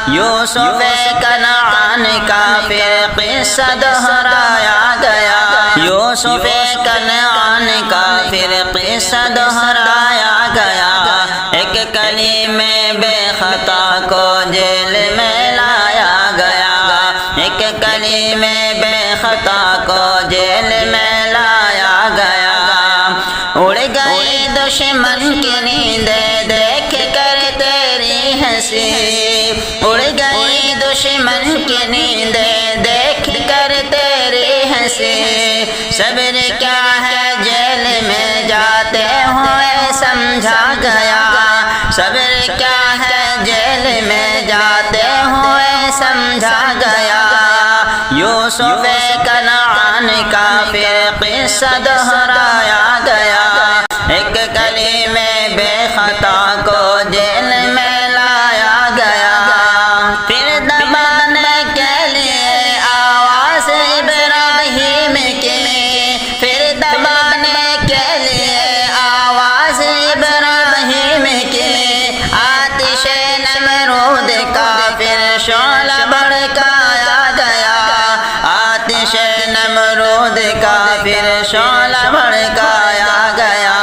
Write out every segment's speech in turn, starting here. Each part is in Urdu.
یوسف کنعان کا پھر قصہ دہرایا گیا، یوسف کنعان کا پھر قصہ دہرایا گیا، ایک کلیمے بے خطا کو جیل میں لایا گیا، ایک کلیمے بے خطا کو جیل میں لایا گیا، اڑ گئی دشمن کی نیندیں دیکھ کر تیری ہنسی، اڑ گئی دشمن کی نیندیں دیکھ کر تیری ہنسی، صبر کیا ہے جیل میں جاتے ہوئے سمجھا گیا، صبر کیا ہے جیل میں جاتے ہوئے سمجھا گیا، یوسف کنعان کا پھر قصہ دہرایا گیا، ایک کلیمے بے خطا کو جیل میں لایا گیا، پھر دبانے کے لیے آواز ابراہیم کی، پھر دبانے کے لیے آواز ابراہیم کی، آتش نمرود کا پھر شعلہ بھڑکایا گیا، آتش نمرود کا پھر شعلہ بھڑکایا گیا،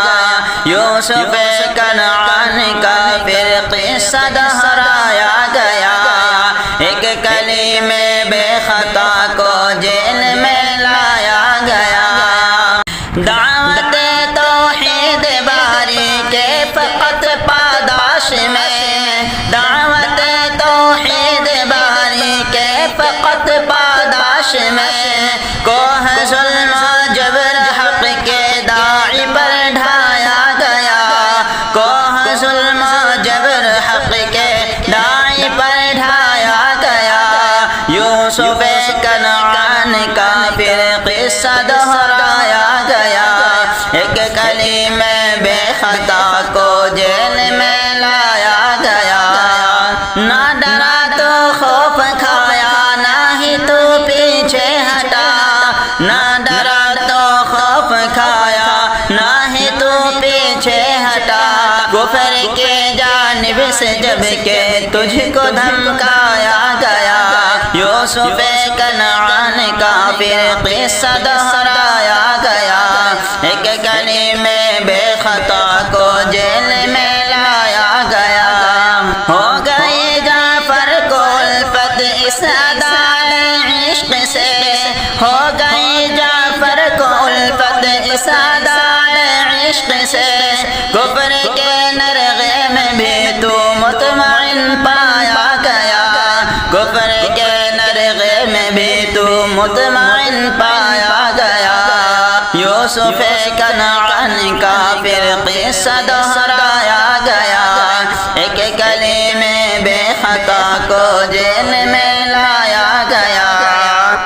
یوسف کنعان کا پھر قصہ دہرایا گیا، ایک کلیمے بے خطا کو جیل میں لایا گیا، دعوت توحید باری کے فقط پاداش میں، دعوت توحید باری کے فقط پاداش میں، کوہ ظلم و جبر حق کے داعی پر ڈھایا گیا، کوہ ظلم و جبر حق کے داعی پر ڈھایا گیا، یوسف کنعان کا پھر قصہ دہرایا گیا، ایک کلیمے بے خطا کو جیل میں لایا گیا، نہ ڈرا تو خوف کھایا نہ ہی تو پیچھے ہٹا، نہ ڈرا تو خوف کھایا نہ ہی تو پیچھے ہٹا، کفر کے جانب سے جب کہ تجھ کو دھمکایا گیا، یوسف کنعان کا پھر قصہ دہرایا گیا، ایک کلیمے بے خطا کو جیل میں لایا گیا، ہو گئی جعفر کو الفت اس ادائے عشق سے، ہو گئی جعفر کو الفت اس ادائے عشق سے، کفر کے نرغے میں بھی تو مطمئن پایا گیا، کفر کے نرغے میں بھی تو مطمئن پایا گیا، یوسف کنعان کا پھر قصہ دہرایا گیا، ایک کلیمے بے خطا کو جیل میں